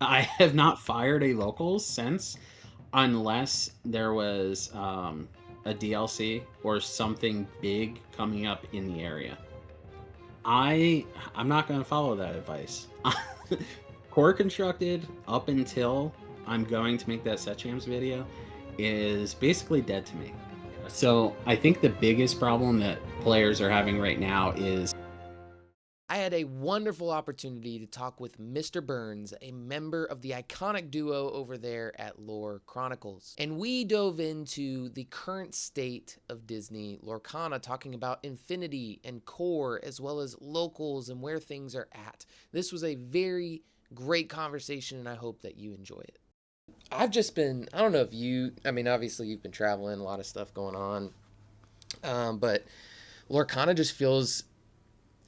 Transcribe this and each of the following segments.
I have not fired a locals since, unless there was a DLC or something big coming up in the area. I'm not going to follow that advice. Core constructed up until I'm going to make that set champs video is basically dead to me. So I think the biggest problem that players are having right now is I had a wonderful opportunity to talk with Mr. Burns, a member of the iconic duo over there at Lore Chronicles. And we dove into the current state of Disney, Lorcana, talking about Infinity and Core, as well as locals and where things are at. This was a very great conversation, and I hope that you enjoy it. I've just been, I don't know if you, I mean, obviously you've been traveling, a lot of stuff going on, but Lorcana just feels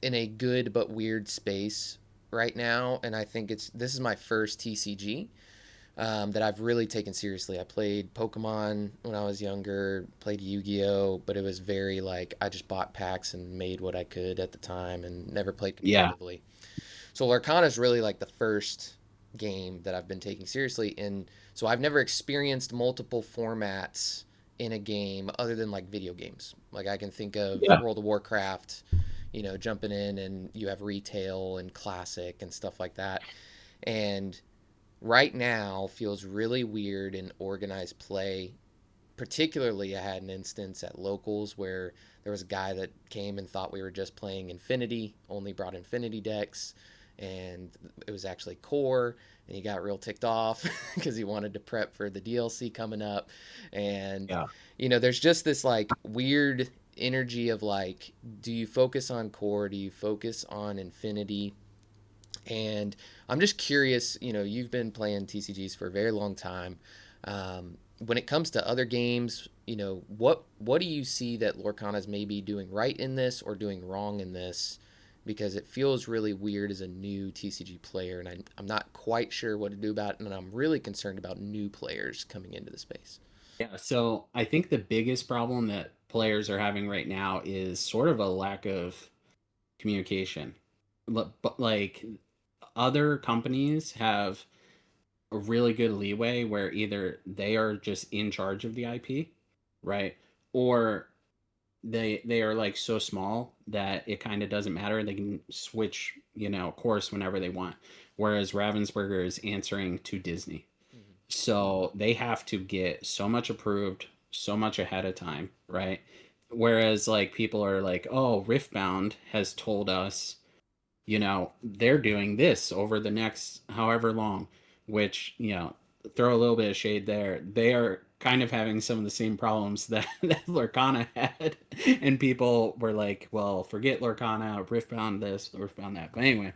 in a good but weird space right now, and I think this is my first TCG that I've really taken seriously. I played Pokemon when I was younger, played Yu-Gi-Oh, but it was very like I just bought packs and made what I could at the time, and never played yeah, competitively. So Lorcana is really like the first game that I've been taking seriously, and so I've never experienced multiple formats in a game other than like video games. Like I can think of yeah, World of Warcraft, jumping in and you have retail and classic and stuff like that. And right now feels really weird in organized play. Particularly, I had an instance at locals where there was a guy that came and thought we were just playing Infinity, only brought Infinity decks, and it was actually Core, and he got real ticked off because he wanted to prep for the DLC coming up. And, yeah. there's just this like weird energy of like, do you focus on Core? Do you focus on Infinity? And I'm just curious, you've been playing TCGs for a very long time. When it comes to other games, what do you see that Lorcana is maybe doing right in this or doing wrong in this? Because it feels really weird as a new TCG player, and I'm not quite sure what to do about it, and I'm really concerned about new players coming into the space. Yeah, so I think the biggest problem that players are having right now is sort of a lack of communication. But like other companies have a really good leeway where either they are just in charge of the IP, right? Or they are like so small that it kind of doesn't matter. They can switch, course whenever they want. Whereas Ravensburger is answering to Disney. Mm-hmm. So they have to get so much approved so much ahead of time, right? Whereas like people are like, "Oh, Riftbound has told us, they're doing this over the next however long," which, throw a little bit of shade there. They are kind of having some of the same problems that Lorcana had. And people were like, well, forget Lorcana, Riftbound this, Riftbound that. But anyway,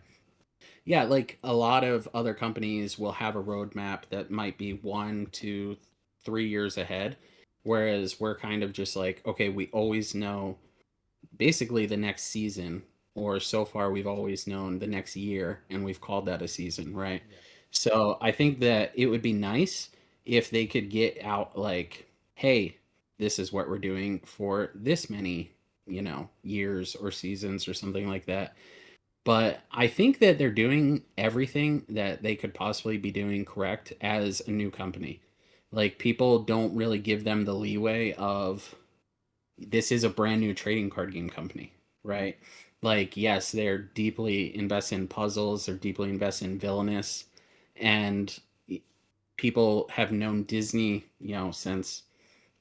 yeah, like a lot of other companies will have a roadmap that might be 1 to 3 years ahead. Whereas we're kind of just like, okay, we always know basically the next season, or so far we've always known the next year, and we've called that a season, right? Yeah. So I think that it would be nice if they could get out like, hey, this is what we're doing for this many, years or seasons or something like that. But I think that they're doing everything that they could possibly be doing correct as a new company. Like people don't really give them the leeway of this is a brand new trading card game company, right? Like, yes, they're deeply invested in puzzles, they're deeply invested in villainous, and people have known Disney, since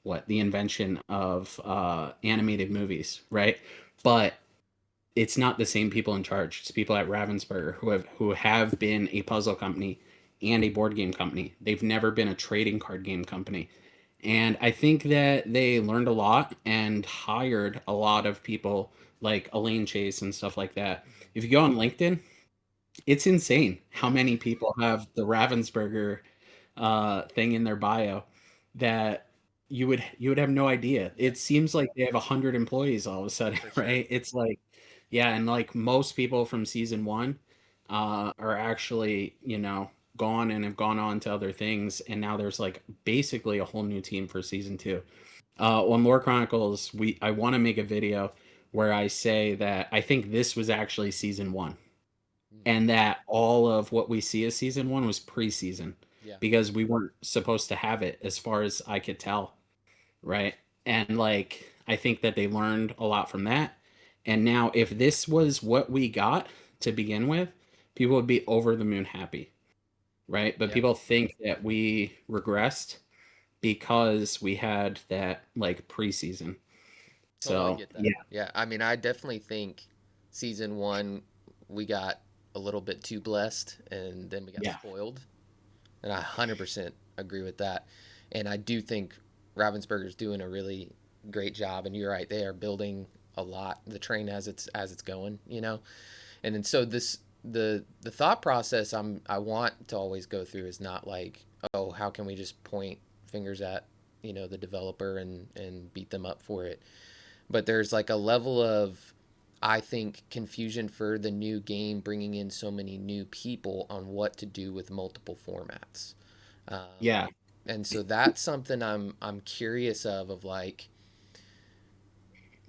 what the invention of animated movies, right? But it's not the same people in charge. It's people at Ravensburger who have been a puzzle company and a board game company. They've never been a trading card game company. And I think that they learned a lot and hired a lot of people like Elaine Chase and stuff like that. Mm-hmm. If you go on LinkedIn, it's insane how many people have the Ravensburger thing in their bio that you would have no idea. Yeah, It seems like they have 100 employees all of a sudden, for sure. right? It's like, yeah, and like most people from season one are actually, gone and have gone on to other things, and now there's like basically a whole new team for season two. On Lore Chronicles, I want to make a video where I say that I think this was actually season one, Hmm. and that all of what we see as season one was preseason Yeah. because we weren't supposed to have it as far as I could tell, right? And like I think that they learned a lot from that. And now if this was what we got to begin with, people would be over the moon happy, right? But Yeah. people think that we regressed because we had that like preseason. Totally So, get that. yeah, Yeah. I mean, I definitely think season one, we got a little bit too blessed and then we got yeah, spoiled. And I 100% agree with that. And I do think Ravensburger's doing a really great job. And you're right, they are building a lot. The train as it's going, you know. And then so this the thought process I want to always go through is not like, oh, how can we just point fingers at the developer and beat them up for it, but there's like a level of, I think, confusion for the new game, bringing in so many new people on what to do with multiple formats. Um, yeah, and so that's something I'm curious of like,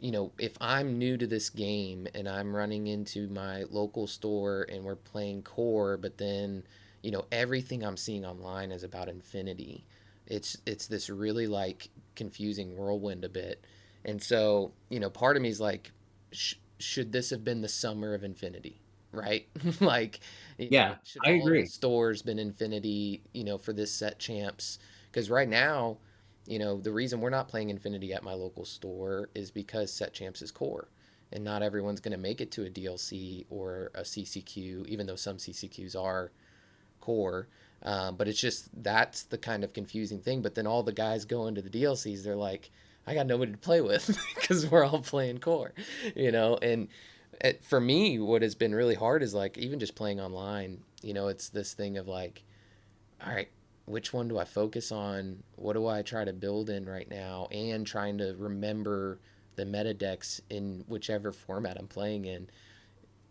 if I'm new to this game and I'm running into my local store and we're playing core, but then, everything I'm seeing online is about Infinity. It's this really like confusing whirlwind a bit. And so, part of me is like, should this have been the summer of Infinity? Right? Like, yeah, should I all the agree. stores been Infinity, for this set champs? Because right now, the reason we're not playing Infinity at my local store is because Set Champs is core. And not everyone's going to make it to a DLC or a CCQ, even though some CCQs are core. But it's just that's the kind of confusing thing. But then all the guys go into the DLCs, they're like, I got nobody to play with because we're all playing core, And for me, what has been really hard is like even just playing online. It's this thing of like, all right, which one do I focus on? What do I try to build in right now? And trying to remember the meta decks in whichever format I'm playing in.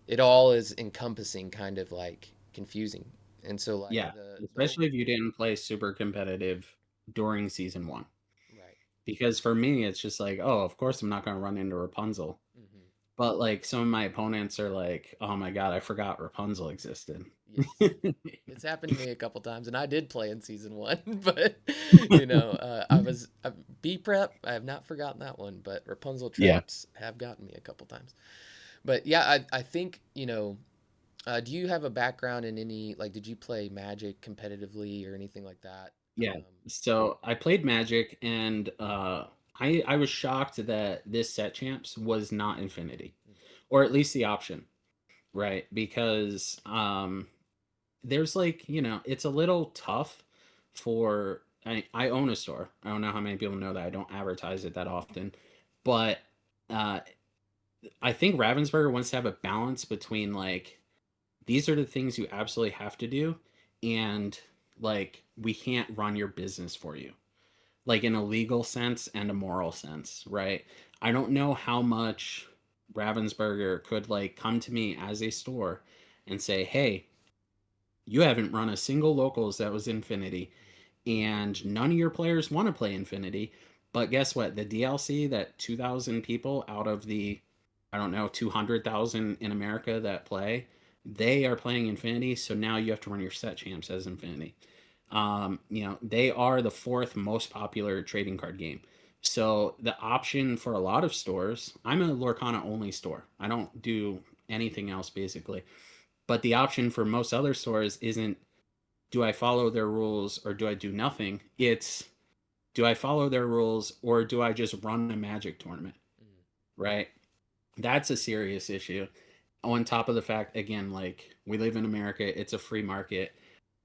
It all is encompassing, kind of like confusing. And so like Yeah, the especially if you didn't play super competitive during season one. right. Because for me, it's just like, oh, of course I'm not going to run into Rapunzel. Hmm. But like some of my opponents are like, oh my God, I forgot Rapunzel existed. Yes. It's happened to me a couple times, and I did play in season one, but B prep. I have not forgotten that one, but Rapunzel Yeah. traps have gotten me a couple times. But yeah, I think do you have a background in any, like, did you play Magic competitively or anything like that? Yeah. So I played Magic and I was shocked that this set champs was not Infinity. Or at least the option, right? Because there's like, it's a little tough for I own a store. I don't know how many people know that I don't advertise it that often. But uh I think Ravensburger wants to have a balance between like these are the things you absolutely have to do and like we can't run your business for you like in a legal sense and a moral sense, right? I don't know how much Ravensburger could like come to me as a store and say, "Hey, you haven't run a single locals that was Infinity, and none of your players want to play Infinity. But guess what? The DLC that 2,000 people out of the, I don't know, 200,000 in America that play, they are playing Infinity. So now you have to run your set champs as Infinity. They are the fourth most popular trading card game. So the option for a lot of stores, I'm a Lorcana only store. I don't do anything else basically. But the option for most other stores isn't do I follow their rules or do I do nothing? It's do I follow their rules or do I just run a magic tournament? Mm-hmm. Right? That's a serious issue. On top of the fact, again, like we live in America, it's a free market.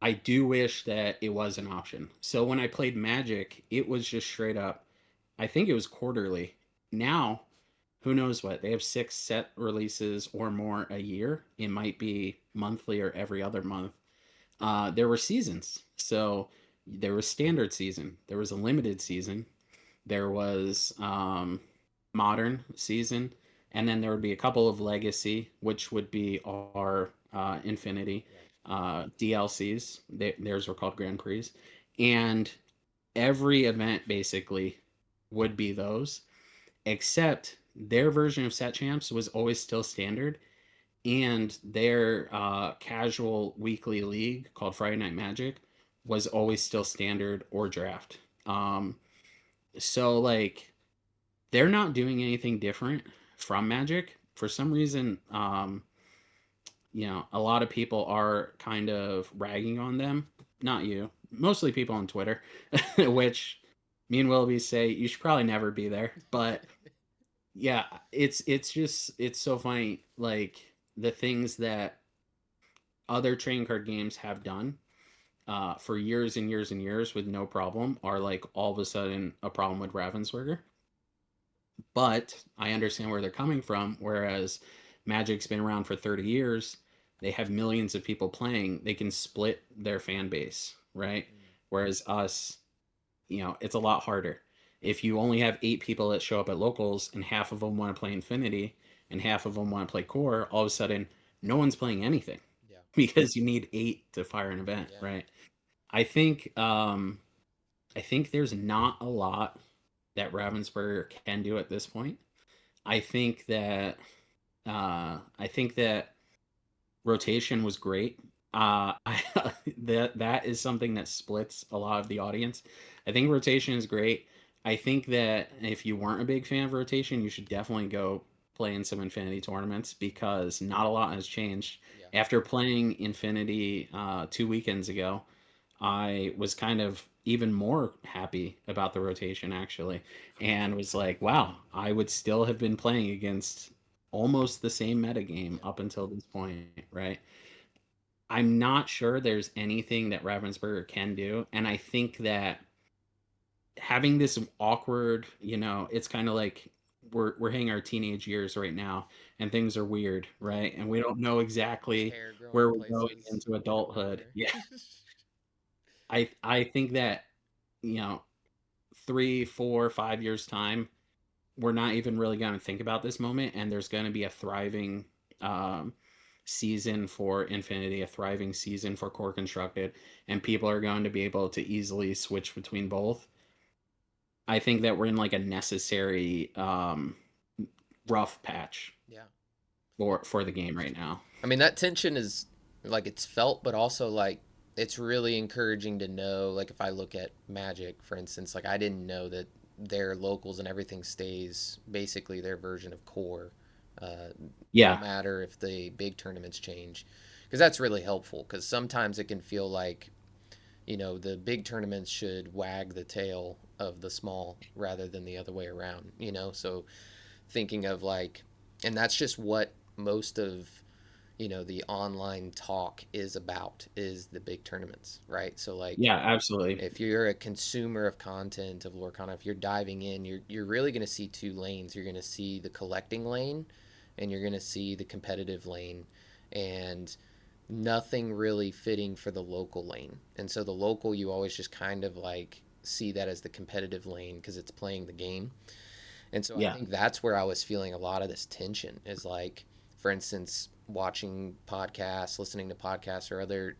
I do wish that it was an option. So when I played Magic, it was just straight up, I think it was quarterly. Now, who knows what? They have six set releases or more a year. It might be monthly or every other month. There were seasons. So there was standard season, there was a limited season, there was modern season, and then there would be a couple of legacy, which would be our Infinity Right. DLCs. Theirs were called Grand Prix, and every event basically would be those, except their version of set champs was always still standard and their casual weekly league called Friday Night Magic was always still standard or draft. So like they're not doing anything different from Magic. For some reason, a lot of people are kind of ragging on them. Not you, mostly people on Twitter, which me and Willoughby say you should probably never be there. But yeah, it's so funny. Like the things that other trading card games have done for years and years and years with no problem are like all of a sudden a problem with Ravensburger. But I understand where they're coming from. Whereas Magic's been around for 30 years, they have millions of people playing. They can split their fan base, right? Mm, Whereas us, it's a lot harder. If you only have 8 people that show up at locals and half of them want to play Infinity and half of them want to play Core, all of a sudden no one's playing anything yeah, because you need 8 to fire an event, yeah, right? I think I think there's not a lot that Ravensburger can do at this point. I think that I think that rotation was great. That is something that splits a lot of the audience. I think rotation is great. I think that if you weren't a big fan of rotation, you should definitely go play in some Infinity tournaments because not a lot has changed. yeah. After playing Infinity 2 weekends ago, I was kind of even more happy about the rotation actually, and was like, wow, I would still have been playing against almost the same metagame Yeah. up until this point, right? I'm not sure there's anything that Ravensburger can do, and I think that having this awkward, it's kind of like we're hitting our teenage years right now, and things are weird, Yeah. right? And we don't know exactly Hair growing where in we're going places into we don't know adulthood. where. Yeah, I think that you know 3, 4, 5 years time, we're not even really going to think about this moment, and there's going to be a thriving um, season for Infinity, a thriving season for Core Constructed, and people are going to be able to easily switch between both. I think that we're in like a necessary rough patch Yeah. for the game right now. I mean, that tension is like it's felt, but also like it's really encouraging to know. Like, if I look at Magic, for instance, like I didn't know that their locals and everything stays basically their version of core, uh, no Yeah, matter if the big tournaments change. Because that's really helpful. Because sometimes it can feel like, the big tournaments should wag the tail of the small rather than the other way around. So thinking of like, and that's just what most of the online talk is about, is the big tournaments, right? So like, yeah, absolutely. if you're a consumer of content of Lorcana, if you're diving in, you're really going to see two lanes. You're going to see the collecting lane, and you're going to see the competitive lane, and nothing really fitting for the local lane. And so the local, you always just kind of like see that as the competitive lane because it's playing the game. And so I Yeah, think that's where I was feeling a lot of this tension, is like, for instance, watching podcasts, listening to podcasts or other,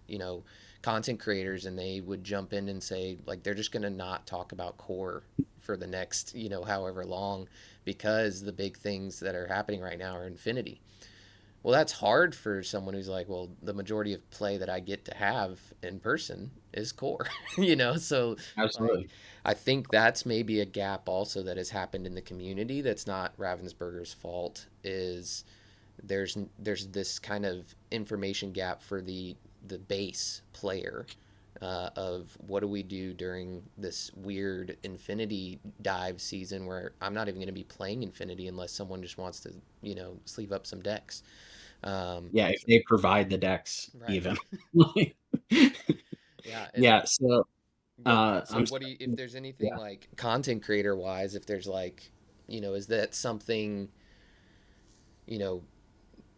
content creators, and they would jump in and say, like, they're just going to not talk about core for the next, however long, because the big things that are happening right now are Infinity. Well, that's hard for someone who's like, well, the majority of play that I get to have in person is core, So, like, absolutely. I think that's maybe a gap also that has happened in the community that's not Ravensburger's fault. Is there's this kind of information gap for the base player, of what do we do during this weird Infinity dive season where I'm not even going to be playing Infinity unless someone just wants to, sleeve up some decks. Yeah, if So, they provide the decks, right. even. Yeah, and Yeah, so but so I'm what do you, if sorry. there's anything Yeah. like content creator wise, if there's like, is that something, you know,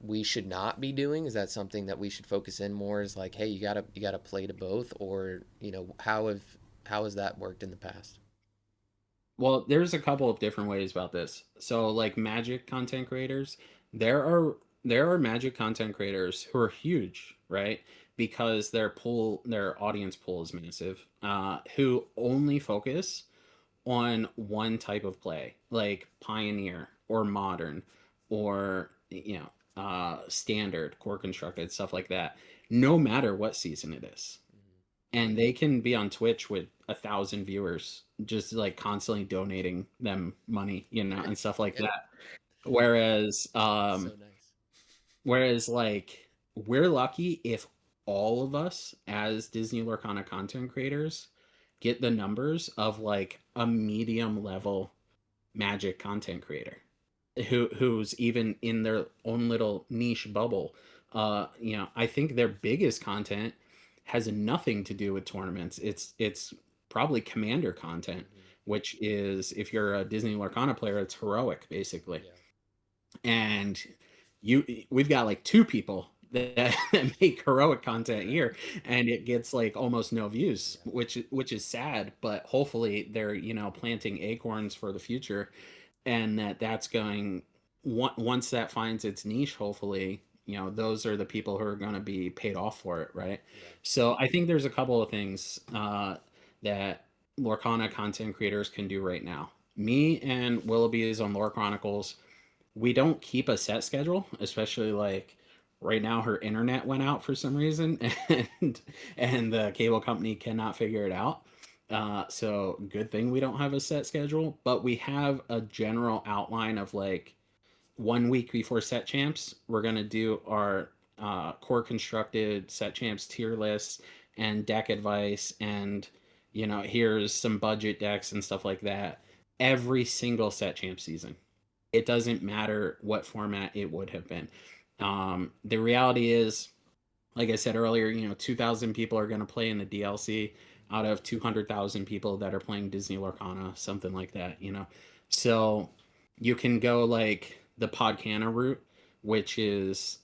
we should not be doing? Is that something that we should focus in more? Is like, hey, you gotta play to both, or how has that worked in the past? Well, there's a couple of different ways about this. So, like Magic content creators, there are Magic content creators who are huge, right? Because their audience pool is massive. Who only focus on one type of play, like Pioneer or Modern, or standard, core constructed, stuff like that, no matter what season it is. Mhm. And they can be on Twitch with 1,000 viewers, just like constantly donating them money, and stuff like Yeah. that. Whereas, So nice. like we're lucky if all of us as Disney Lorcana content creators get the numbers of like a medium level Magic content creator who's even in their own little niche bubble. I think their biggest content has nothing to do with tournaments. It's probably commander content, Mhm. which is, if you're a Disney Lorcana player, it's heroic basically. Yeah. And we've got like two people that make heroic content Right. here, and it gets like almost no views, Yeah. which is sad, but hopefully they're planting acorns for the future, and that's going, once that finds its niche, hopefully those are the people who are going to be paid off for it, right? Yeah. So I think there's a couple of things that Lorcana content creators can do right now. Me and Willoughby's on Lore Chronicles, we don't keep a set schedule, especially like right now her internet went out for some reason, and the cable company cannot figure it out. So good thing we don't have a set schedule, but we have a general outline of like 1 week before set champs, we're gonna do our core constructed set champs tier lists and deck advice, and here's some budget decks and stuff like that. Every single set champ season, it doesn't matter what format it would have been. The reality is, like I said earlier, 2,000 people are going to play in the DLC out of 200,000 people that are playing Disney Lorcana, something like that. So you can go like the Podcana route, which is,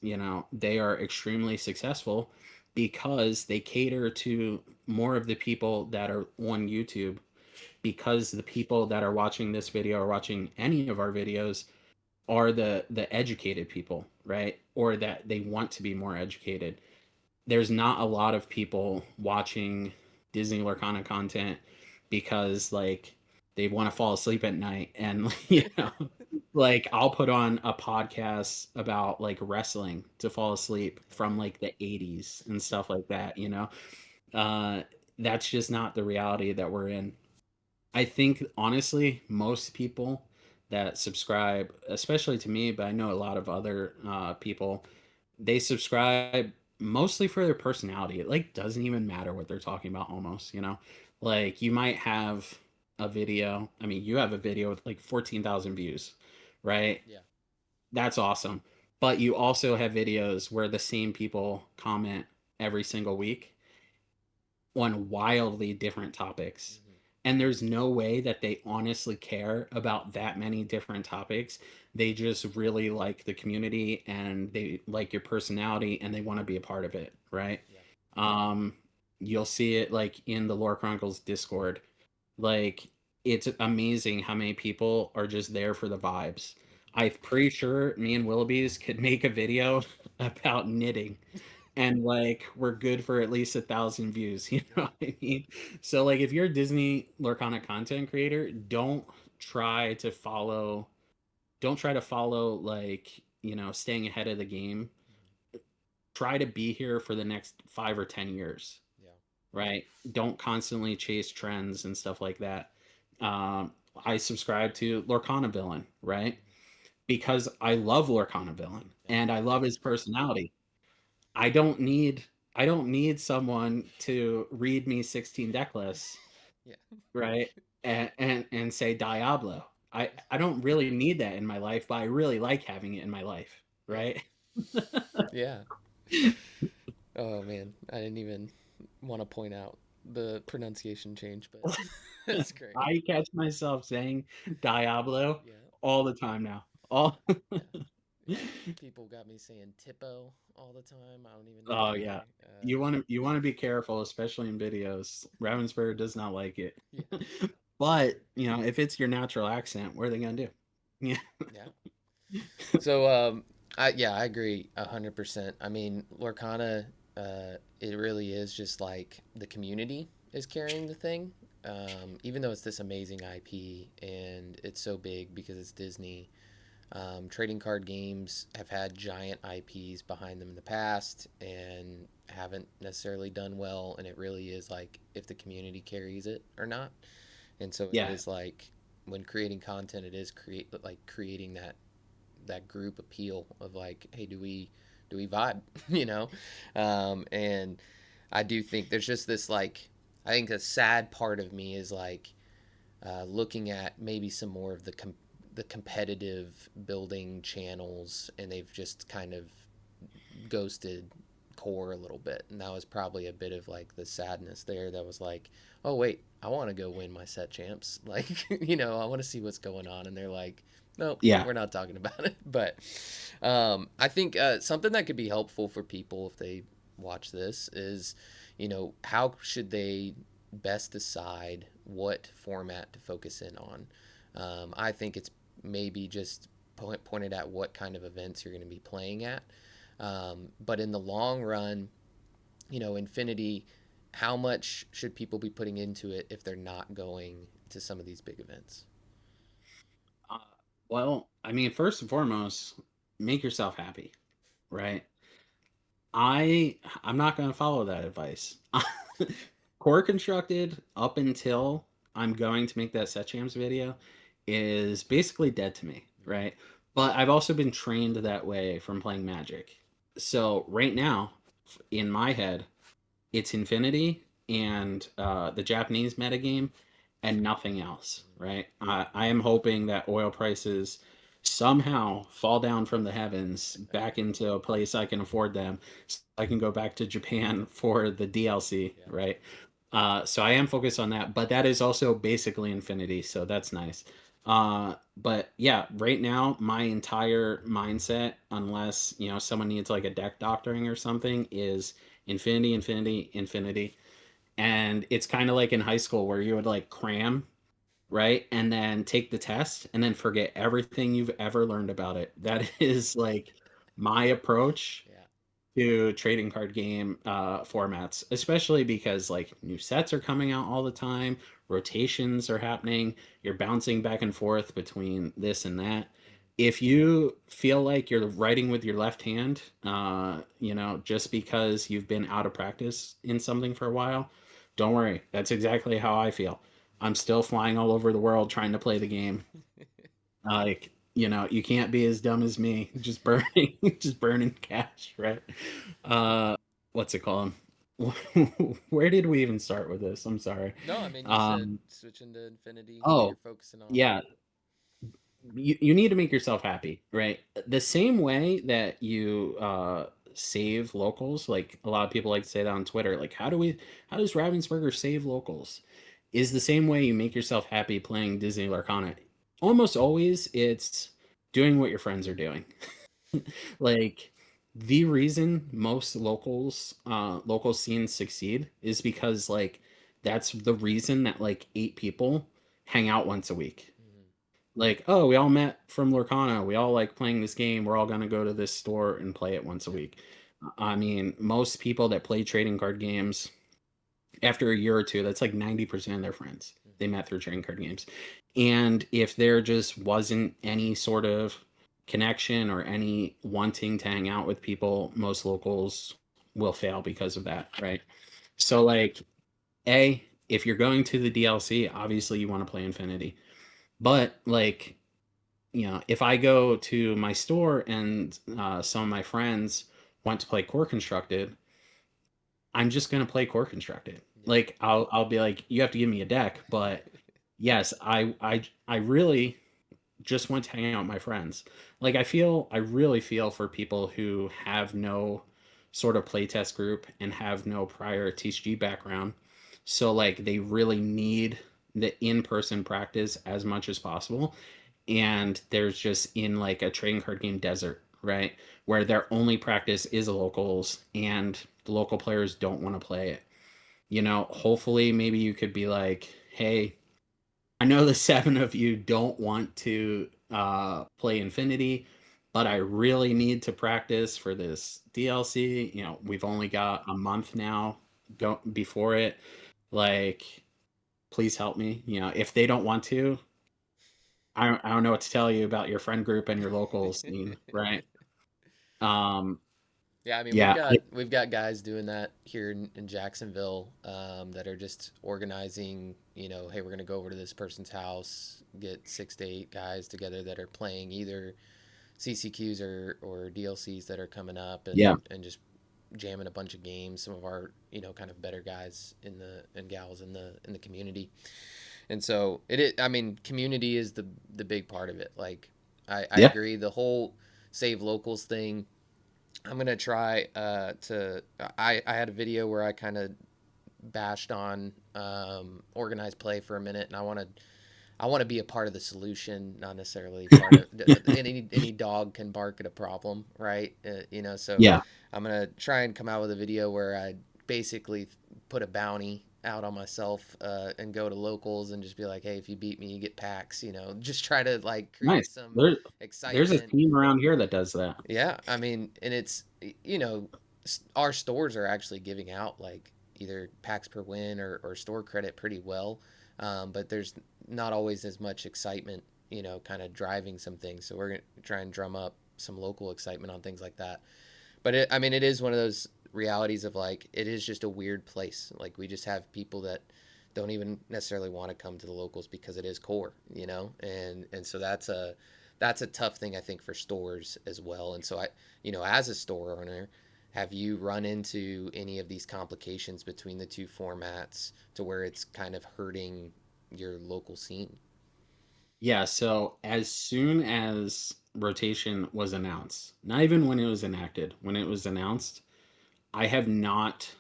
they are extremely successful because they cater to more of the people that are on YouTube, because the people that are watching this video or watching any of our videos are the educated people, right? Or that they want to be more educated. There's not a lot of people watching Disney Lorcana content because like they want to fall asleep at night, and like I'll put on a podcast about like wrestling to fall asleep from Okay. like the 80s and stuff like that. uh that's just not the reality that we're in. I think honestly, most people that subscribe, especially to me, but I know a lot of other people, they subscribe mostly for their personality. It like doesn't even matter what they're talking about almost. Like you might have a video. I mean, you have a video with like 14,000 views, right? Yeah. That's awesome. But you also have videos where the same people comment every single week on wildly different topics. Mhm. And there's no way that they honestly care about that many different topics. They just really like the community and they like your personality and they want to be a part of it, right? Yeah. Um, you'll see it like in the Lore Chronicles Discord. Like it's amazing how many people are just there for the vibes. I'm pretty sure me and Willoughby's could make a video about knitting, and like we're good for at least 1,000 views. You know Yeah. what I mean? So like if you're a Disney Lorcana content creator, try to follow don't try to follow like staying ahead of the game. Mhm. Try to be here for the next 5 or 10 years, Yeah. right? Don't constantly chase trends and stuff like that. I subscribe to Lorcana Villain, right? Mhm. Because I love Lorcana Villain Yeah. and I love his personality. I don't need I don't need someone to read me 16 deck lists, Yeah. right? And say Diablo. I Yeah. I don't really need that in my life, but I really like having it in my life, Yeah. right? Yeah. Oh man, I didn't even want to point out the pronunciation change, but that's great. I catch myself saying Diablo Yeah. all the time now. All Yeah. Yeah. People got me saying Tippo all the time. I don't even know Oh why. yeah. You want to be careful, especially in videos. Ravensburger does not like it. Yeah. But, if it's your natural accent, what are they gonna do? Yeah. Yeah. So I agree 100%. I mean, Lorcana, it really is just like the community is carrying the thing. Even though it's this amazing IP and it's so big because it's Disney, Trading card games have had giant IPs behind them in the past and haven't necessarily done well. And it really is like if the community carries it or not. And so it Yeah. is like when creating content, it is creating that group appeal of like, hey, do we vibe, you know? And I do think there's just this like, I think a sad part of me is like looking at maybe some more of the competitive building channels, and they've just kind of ghosted core a little bit, and that was probably a bit of like the sadness there. That was like, oh wait, I want to go win my set champs, like I want to see what's going on, and they're like, nope, Yeah. we're not talking about it. But I think something that could be helpful for people if they watch this is, how should they best decide what format to focus in on. I think it's maybe just pointed at what kind of events you're going to be playing at. But in the long run, Infinity, how much should people be putting into it if they're not going to some of these big events? Uh, well, I mean, first and foremost, make yourself happy, right? I'm not going to follow that advice. Core constructed up until I'm going to make that set jams video is basically dead to me, right? But I've also been trained that way from playing Magic. So right now, in my head, it's Infinity and the Japanese metagame and nothing else, right? I am hoping that oil prices somehow fall down from the heavens back into a place I can afford them, so I can go back to Japan for the DLC, Yeah. right? So I am focused on that, but that is also basically Infinity, so that's nice. But yeah, right now my entire mindset, unless someone needs like a deck doctoring or something, is Infinity, Infinity, Infinity. And it's kind of like in high school where you would like cram, right? And then take the test and then forget everything you've ever learned about it. That is like my approach Yeah. to trading card game formats, especially because like new sets are coming out all the time, rotations are happening, you're bouncing back and forth between this and that. If you feel like you're writing with your left hand, just because you've been out of practice in something for a while, don't worry. That's exactly how I feel. I'm still flying all over the world trying to play the game. Like, you can't be as dumb as me, just burning, just burning cash, right? What's it called? Where did we even start with this? I'm sorry. No, I mean, you said Um, switching to Infinity, you're oh, focusing on. yeah, you need to make yourself happy, right? The same way that you save locals, like a lot of people like to say that on Twitter, like how does Ravensburger save locals? Is the same way you make yourself happy playing Disney Lorcana. Almost always it's doing what your friends are doing. Like the reason most local scenes succeed is because like that's the reason that like 8 people hang out once a week. Mhm. Like, oh, we all met from Lorcana. We all like playing this game. We're all gonna go to this store and play it once a Yeah. week. I mean, most people that play trading card games after a year or two, that's like 90% of their friends they Mhm. met through trading card games. And if there just wasn't any sort of connection or any wanting to hang out with people, most locals will fail because of that, right? So, like, if you're going to the DLC, obviously you want to play Infinity. But, like, if I go to my store and some of my friends want to play Core Constructed, I'm just gonna play core constructed. Yeah. Like I'll be like, you have to give me a deck, but yes, I really just want to hang out with my friends. Like I really feel for people who have no sort of playtest group and have no prior TCG background. So like they really need the in-person practice as much as possible. And there's just in like a trading card game desert, right? Where their only practice is locals and the local players don't want to play it. Hopefully maybe you could be like, hey, I know the 7 of you don't want to play Infinity, but I really need to practice for this DLC. We've only got a month now go before it. Like, please help me. If they don't want to, I don't know what to tell you about your friend group and your local scene, right? Um, Yeah, I mean yeah, we've got guys doing that here in Jacksonville that are just organizing. You know, hey, we're gonna go over to this person's house, get 6 to 8 guys together that are playing either CCQs or DLCs that are coming up, yeah, and just jamming a bunch of games. Some of our kind of better guys in the and gals in the community, and so I mean, community is the big part of it. Like I yeah, agree. The whole save locals thing, I'm gonna try to. I had a video where I kind of bashed on organized play for a minute, and I want to be a part of the solution, not necessarily part of. Any dog can bark at a problem, right? So yeah. I'm gonna try and come out with a video where I basically put a bounty out on myself and go to locals and just be like, hey, if you beat me, you get packs. Just try to like create Nice. some There's a excitement. team around here that does that. Yeah, I mean, and it's our stores are actually giving out like either packs per win or store credit pretty well, but there's not always as much excitement, kind of driving some things. So we're gonna try and drum up some local excitement on things like that. But I mean, it is one of those realities of like it is just a weird place. Like we just have people that don't even necessarily want to come to the locals because it is core, and so that's a tough thing I think for stores as well. And so as a store owner, have you run into any of these complications between the two formats to where it's kind of hurting your local scene? Yeah, so as soon as rotation was announced, not even when it was enacted, when it was announced, I have not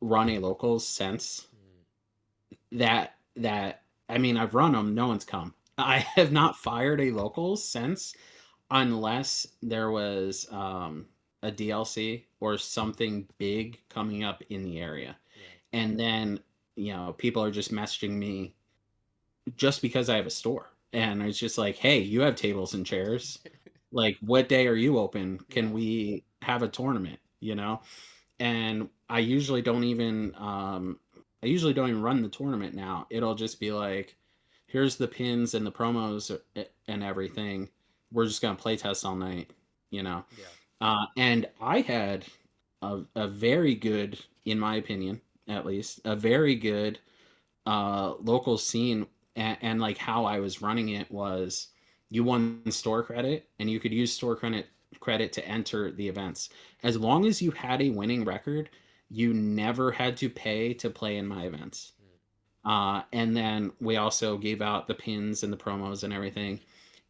run a locals since Mm, that I mean, I've run them, no one's come. I have not fired a locals since unless there was a DLC or something big coming up in the area. right. And then, people are just messaging me just because I have a store. And it's just like, hey, you have tables and chairs. Like, what day are you open? Can Yeah. we have a tournament? And I usually don't even run the tournament now. It'll just be like, here's the pins and the promos and everything. We're just gonna play test all night, you know. Yeah. And I had a very good, in my opinion, at least, a very good local scene, and like how I was running it was you won store credit and you could use store credit to enter the events. As long as you had a winning record, you never had to pay to play in my events. Mm, And then we also gave out the pins and the promos and everything.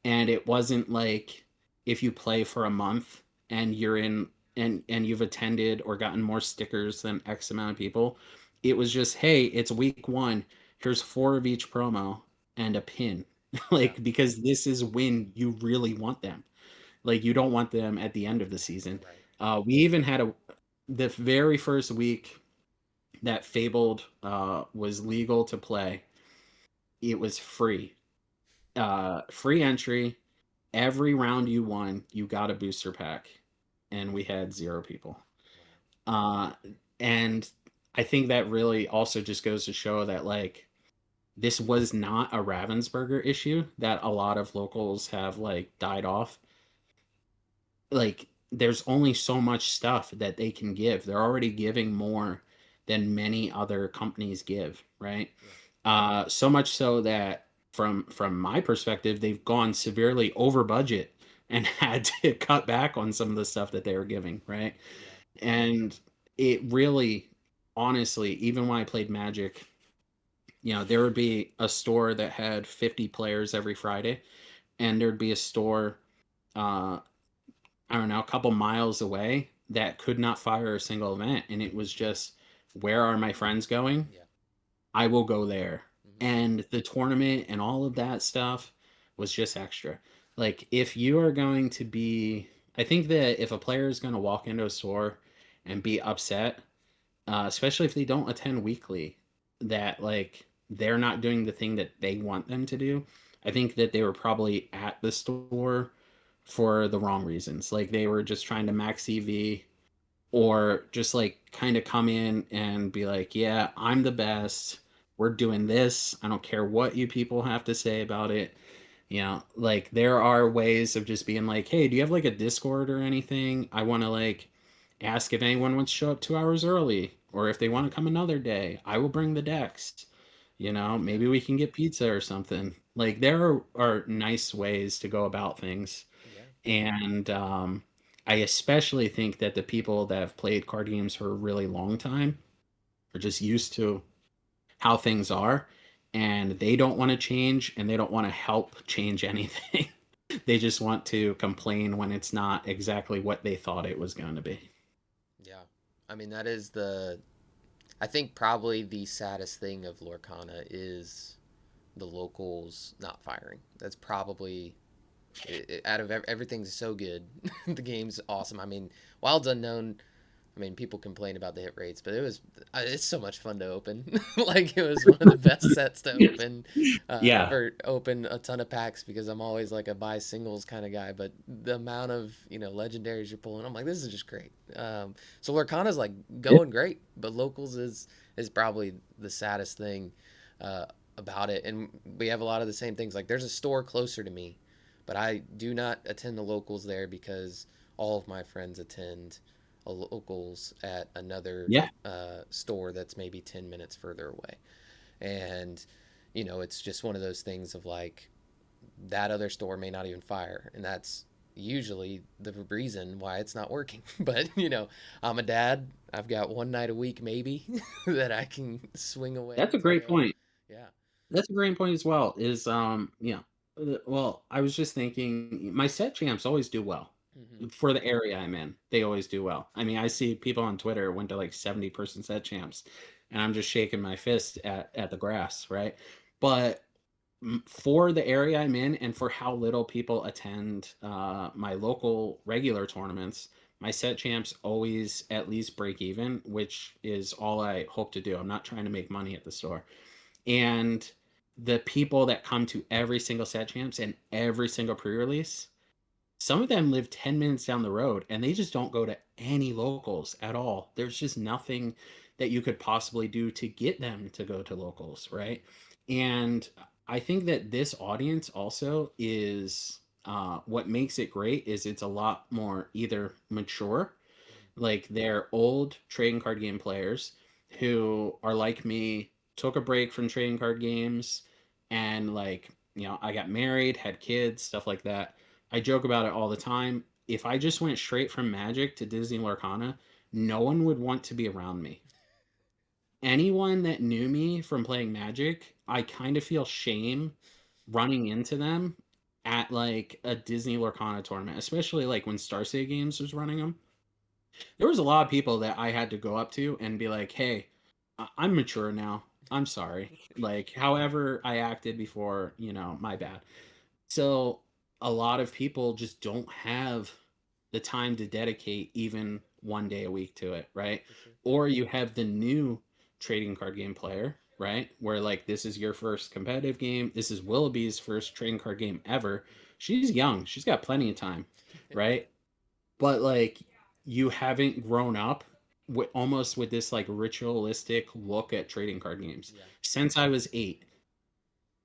And it wasn't like if you play for a month and you're in and you've attended or gotten more stickers than X amount of people. It was just, hey, it's week one. Here's four of each promo and a pin. yeah. Like, because this is when you really want them. Like, you don't want them at the end of the season. Right. We even had the very first week that Fabled was legal to play, it was free. Free entry. Every round you won, you got a booster pack, and we had 0 people. Wow. Uh, and I think that really also just goes to show that, like, this was not a Ravensburger issue that a lot of locals have, like, died off. Like, there's only so much stuff that they can give. They're already giving more than many other companies give, right? Yeah. So much so that from my perspective, they've gone severely over budget and had to cut back on some of the stuff that they were giving, right? Yeah. And it really, honestly, even when I played Magic, there would be a store that had 50 players every Friday, and there'd be a store, uh, I don't know, a couple miles away that could not fire a single event. And it was just, where are my friends going? Yeah. I will go there. Hmm. And the tournament and all of that stuff was just extra. Like, if you are going to be, I think that if a player is going to walk into a store and be upset, especially if they don't attend weekly, that like they're not doing the thing that they want them to do, I think that they were probably at the store for the wrong reasons. Like, they were just trying to max EV, or just like kind of come in and be like, yeah, I'm the best. We're doing this. I don't care what you people have to say about it. You know, like there are ways of just being like, hey, do you have like a Discord or anything? I want to like ask if anyone wants to show up 2 hours early or if they want to come another day. I will bring the decks. You know, Yeah. maybe we can get pizza or something. Like there are nice ways to go about things. Yeah. And I especially think that the people that have played card games for a really long time are just used to how things are and they don't want to change and they don't want to help change anything. They just want to complain when it's not exactly what they thought it was going to be. Yeah. I mean, that is I think probably the saddest thing of Lorcana is the locals not firing. That's probably out of everything's so good. The game's awesome. I mean, Wild's Unknown. I mean, people complain about the hit rates, but it's so much fun to open. Like it was one of the best sets to open. I Yeah, never open a ton of packs because I'm always like a buy singles kind of guy. But the amount of legendaries you're pulling, I'm like, this is just great. So Lorcana's like going great, but locals is probably the saddest thing uh, about it. And we have a lot of the same things. Like there's a store closer to me, but I do not attend the locals there because all of my friends attend locals at another yeah, store that's maybe 10 minutes further away. And, it's just one of those things of like that other store may not even fire. And that's usually the reason why it's not working. But, I'm a dad. I've got one night a week maybe that I can swing away that's a to great go. point. Yeah. That's a great point as well. Is well, I was just thinking my set champs always do well Hmm. for the area I'm in. They always do well. I mean, I see people on Twitter went to like 70% set champs, and I'm just shaking my fist at the grass, right? But for the area I'm in and for how little people attend my local regular tournaments, my set champs always at least break even, which is all I hope to do. I'm not trying to make money at the store. And the people that come to every single set champs and every single pre-release, some of them live 10 minutes down the road and they just don't go to any locals at all. There's just nothing that you could possibly do to get them to go to locals, right? And I think that this audience also is what makes it great is it's a lot more either mature, like they're old trading card game players who are like me, took a break from trading card games, and like, I got married, had kids, stuff like that. I joke about it all the time. If I just went straight from Magic to Disney Lorcana, no one would want to be around me. Anyone that knew me from playing Magic, I kind of feel shame running into them at like a Disney Lorcana tournament, especially like when Star State Games was running them. There was a lot of people that I had to go up to and be like, "Hey, I'm mature now. I'm sorry. Like, however I acted before, my bad." So a lot of people just don't have the time to dedicate even 1 day a week to it, right? For sure. Or you have the new trading card game player, right? Where like this is your first competitive game. This is Willoughby's first trading card game ever. She's young. She's got plenty of time, right? But like you haven't grown up with almost with this like ritualistic look at trading card games Yeah. since I was 8.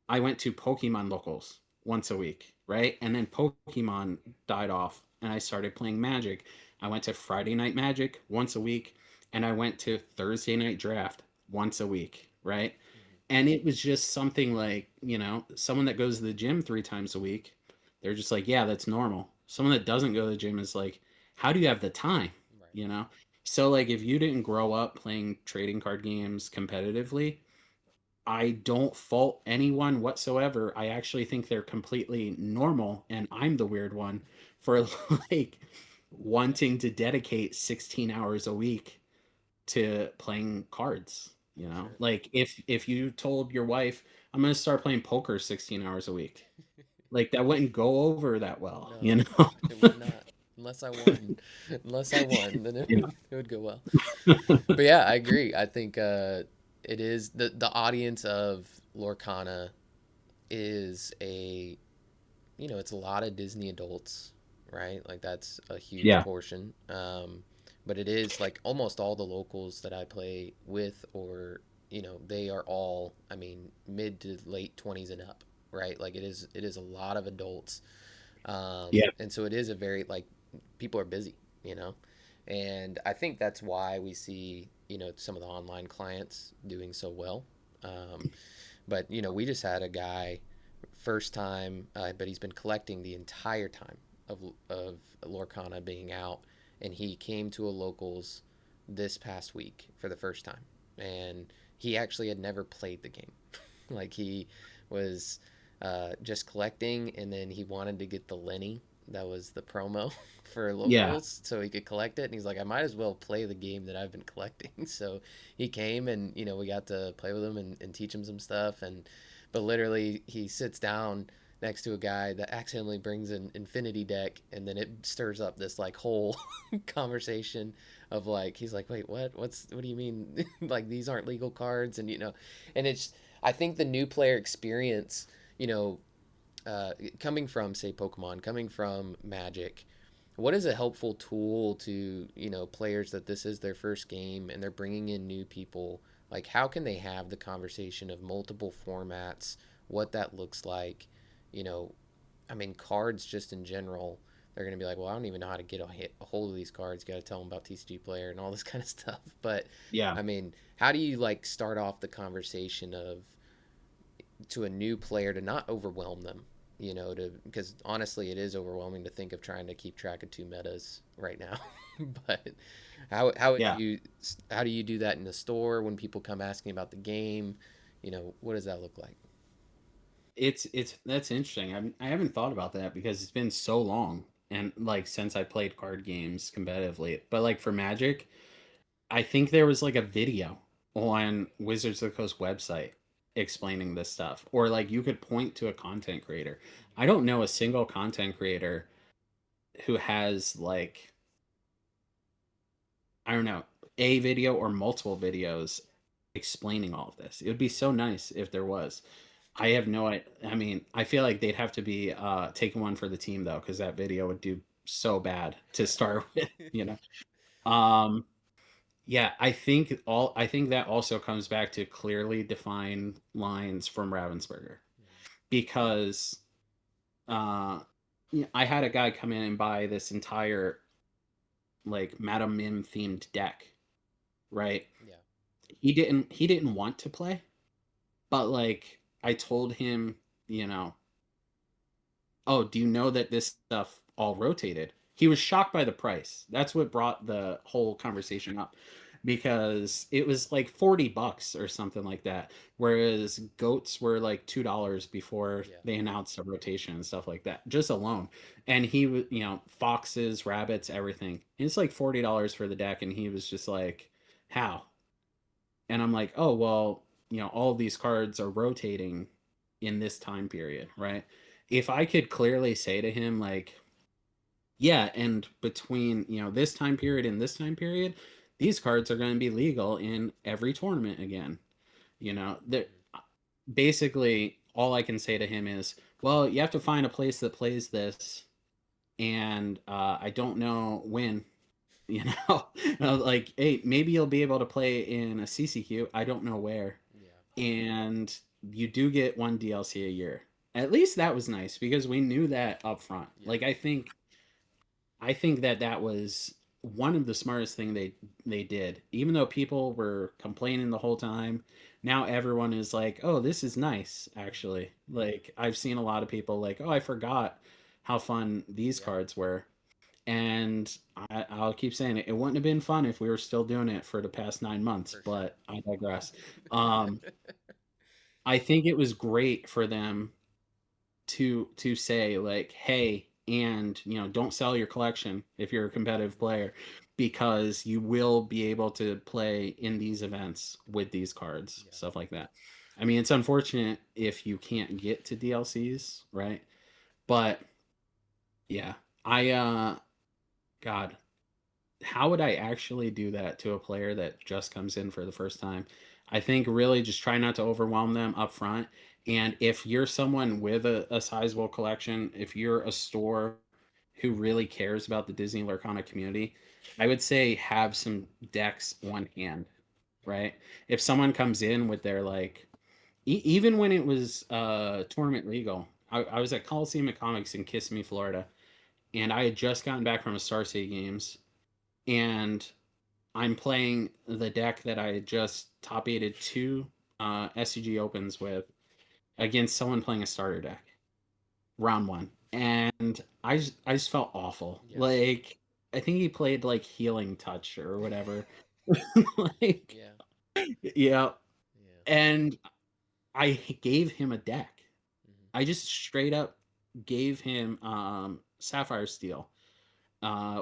I went to Pokemon locals once a week, right? And then Pokemon died off and I started playing Magic. I went to Friday Night Magic once a week and I went to Thursday Night Draft once a week, right? Hmm. And it was just something like, someone that goes to the gym 3 times a week, they're just like, yeah, that's normal. Someone that doesn't go to the gym is like, how do you have the time? Right. You know? So, like, if you didn't grow up playing trading card games competitively, I don't fault anyone whatsoever. I actually think they're completely normal, and I'm the weird one for like wanting to dedicate 16 hours a week to playing cards. For sure. Like if you told your wife, I'm gonna start playing poker 16 hours a week, like that wouldn't go over that well, No, you know? it would not. Unless I won. Unless I won, then it You would, it would go well. But yeah, I agree. I think it is the audience of Lorcana is it's a lot of Disney adults, right? Like that's a huge Yeah, portion. But it is like almost all the locals that I play with, or they are all, I mean, mid to late 20s and up, right? Like it is a lot of adults, Yeah. and so it is a very like people are busy, you know, and I think that's why we see some of the online clients doing so well. Um, but we just had a guy first time, but he's been collecting the entire time of Lorcana being out, and he came to a locals this past week for the first time, and he actually had never played the game. Like he was just collecting, and then he wanted to get the Lenny. That was the promo for Yeah. locals, so he could collect it. And he's like, I might as well play the game that I've been collecting. So he came, and we got to play with him and teach him some stuff. But literally, he sits down next to a guy that accidentally brings an infinity deck, and then it stirs up this like whole conversation of like he's like, wait, what do you mean? Like these aren't legal cards, and and it's I think the new player experience, you know, coming from say Pokemon, coming from Magic, what is a helpful tool to players that this is their first game and they're bringing in new people? Like how can they have the conversation of multiple formats, what that looks like? You know, I mean cards just in general. They're going to be like, well, I don't even know how to get a hold of these cards. Got to tell them about TCG Player and all this kind of stuff. But Yeah. I mean, how do you like start off the conversation of to a new player to not overwhelm them, to because honestly it is overwhelming to think of trying to keep track of two metas right now. But how would Yeah. you how do you do that in the store when people come asking about the game? What does that look like? It's that's interesting. I haven't thought about that because it's been so long and like since I played card games competitively. But like for Magic, I think there was like a video on Wizards of the Coast website explaining this stuff, or like you could point to a content creator. I don't know a single content creator who has like, I don't know, a video or multiple videos explaining all of this. It would be so nice if there was. I have no I mean, I feel like they'd have to be taking one for the team though, because that video would do so bad to start with, you know. Um yeah, I think that also comes back to clearly defined lines from Ravensburger because I had a guy come in and buy this entire like Madam Mim themed deck, right? Yeah. He didn't want to play, but like I told him, you know, oh, do you know that this stuff all rotated? He was shocked by the price. That's what brought the whole conversation up because it was like $40 or something like that. Whereas goats were like $2 before Yeah. they announced a rotation and stuff like that, just alone. And he was, foxes, rabbits, everything. It's like $40 for the deck. And he was just like, how? And I'm like, oh, well, all of these cards are rotating in this time period, right? If I could clearly say to him, like, yeah, and between, this time period and this time period, these cards are going to be legal in every tournament again. That basically all I can say to him is, well, you have to find a place that plays this, and I don't know when, you know, like, hey, maybe you'll be able to play in a CCQ. I don't know where, Yeah. and you do get one DLC a year. At least that was nice because we knew that up front. Yeah. Like I think that that was one of the smartest thing they did. Even though people were complaining the whole time, now everyone is like, "Oh, this is nice actually." Like I've seen a lot of people like, "Oh, I forgot how fun these Yeah. cards were." And I'll keep saying it. It wouldn't have been fun if we were still doing it for the past 9 months, For sure. but I digress. Um, I think it was great for them to say like, hey, and don't sell your collection if you're a competitive player because you will be able to play in these events with these cards, Yeah. stuff like that. I mean, it's unfortunate if you can't get to DLCs, right? But yeah, I God, how would I actually do that to a player that just comes in for the first time? I think really just try not to overwhelm them up front. And if you're someone with a sizable collection, if you're a store who really cares about the Disney Lorcana community, I would say have some decks on hand, Yeah. right? If someone comes in with their like even when it was tournament legal, I was at Coliseum of Comics in Kissimmee, Florida, and I had just gotten back from a Star City Games, and I'm playing the deck that I had just top aided two SCG Opens with against someone playing a starter deck, round one, and I just felt awful. Yeah. Like I think he played like Healing Touch or whatever. Like Yeah. yeah, Yeah. and I gave him a deck. Hmm. I just straight up gave him Sapphire Steel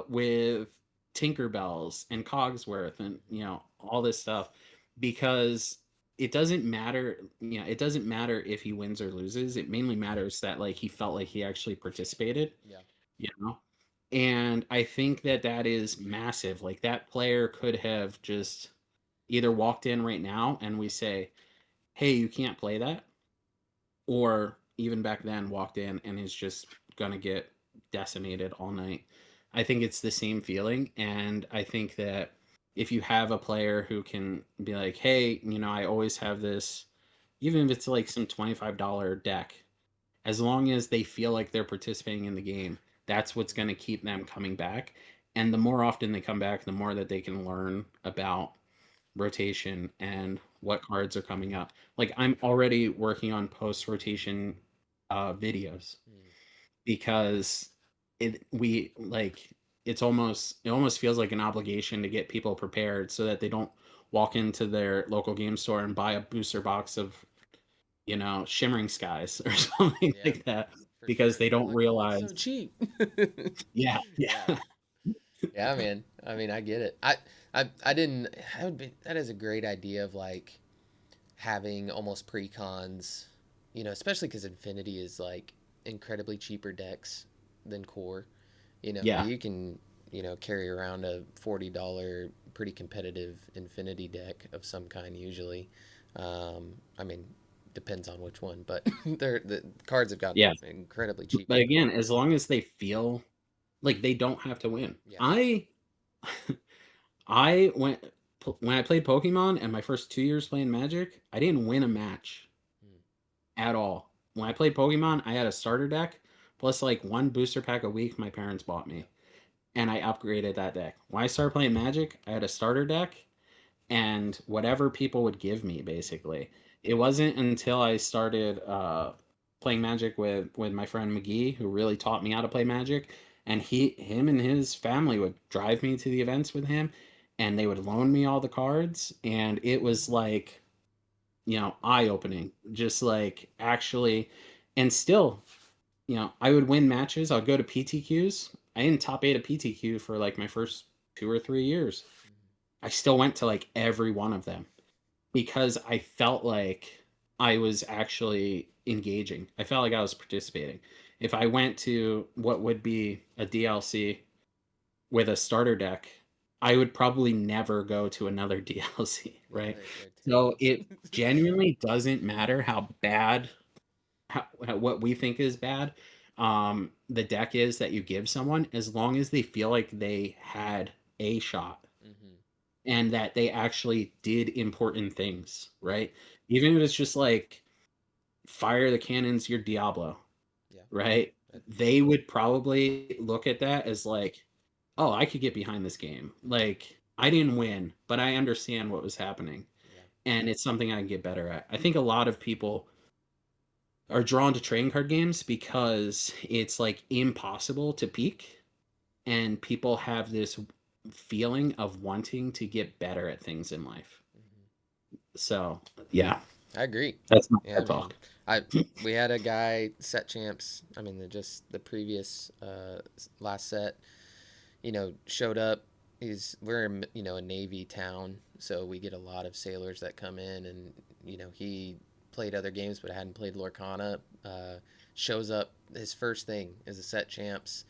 with Tinkerbells and Cogsworth and Hmm. all this stuff because it doesn't matter. It doesn't matter if he wins or loses. It mainly matters that like he felt like he actually participated. Yeah. You know, and I think that that is massive. Like that player could have just either walked in right now and we say, "Hey, you can't play that," or even back then walked in and is just gonna get decimated all night. I think it's the same feeling, and I think that if you have a player who can be like, "Hey, I always have this," even if it's like some $25 deck, as long as they feel like they're participating in the game, that's what's going to keep them coming back. And the more often they come back, the more that they can learn about rotation and what cards are coming up. Like I'm already working on post rotation videos Mm. because it almost feels like an obligation to get people prepared so that they don't walk into their local game store and buy a booster box of shimmering skies or something Yeah. like that For because sure. they They're don't like, oh, it's realize. so cheap. Yeah, Yeah. yeah. Yeah, man. I mean, I get it. I didn't. That would be. That is a great idea of like having almost pre-cons. Especially because Infinity is like incredibly cheaper decks than Core. Where Yeah. you can carry around a $40 pretty competitive Infinity deck of some kind usually. I mean, depends on which one, but the cards have gotten Yeah. incredibly cheap But lately. again, as long as they feel like they don't have to win. Yeah. I went when I played Pokemon and my first 2 years playing Magic, I didn't win a match Mm. at all. When I played Pokemon, I had a starter deck plus like one booster pack a week my parents bought Yep. me, and I upgraded that deck. When I started playing Magic, I had a starter deck and whatever people would give me Mm-hmm. basically. It wasn't until I started playing Magic with my friend McGee, who really taught me how to play Magic, and him and his family would drive me to the events with him, and they would loan me all the cards, and it was like eye opening, just like actually, and still, I would win matches. I'd go to PTQs. I didn't top eight a PTQ for like my first 2 or 3 years. I still went to like every one of them because I felt like I was actually engaging. I felt like I was participating. If I went to what would be a DLC with a starter deck, I would probably never go to another DLC, Yeah, right? they're So terrible. it genuinely doesn't matter how bad, what we think is bad, the deck is that you give someone, as long as they feel like they had a shot Hmm. and that they actually did important things, right? Even if it's just like fire the cannons, your Diablo, Yeah. right? That, They would probably look at that as like, oh, I could get behind this game. Like, I didn't win, but I understand what was happening. yeah. And it's something I can get better at. I think a lot of people are drawn to trading card games because it's like impossible to peak. And people have this feeling of wanting to get better at things in life. Hmm. So yeah, I agree. that's my Yeah, man. talk. I We had a guy set champs. I mean, just the previous last set. Showed up. We're in, a Navy town, so we get a lot of sailors that come in, and he played other games but hadn't played Lorcana. Shows up. His first thing is a set champs,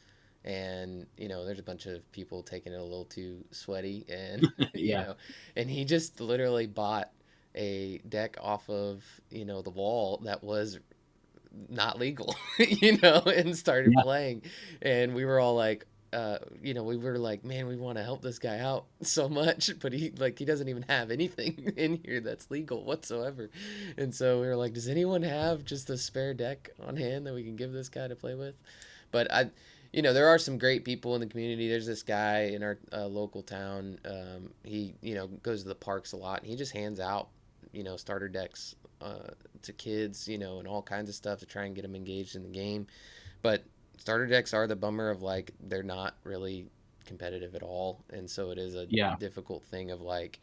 and there's a bunch of people taking it a little too sweaty, and Yeah, and he just literally bought a deck off of the wall that was not legal, and started yeah, playing. And we were all like, we were like, man, we want to help this guy out so much, but he doesn't even have anything in here that's legal whatsoever. And so we were like, does anyone have just a spare deck on hand that we can give this guy to play with? But there are some great people in the community. There's this guy in our local town. He, goes to the parks a lot, and he just hands out, starter decks to kids, and all kinds of stuff to try and get them engaged in the game. But starter decks are the bummer of like they're not really competitive at all, and so it is a Yeah. difficult thing of like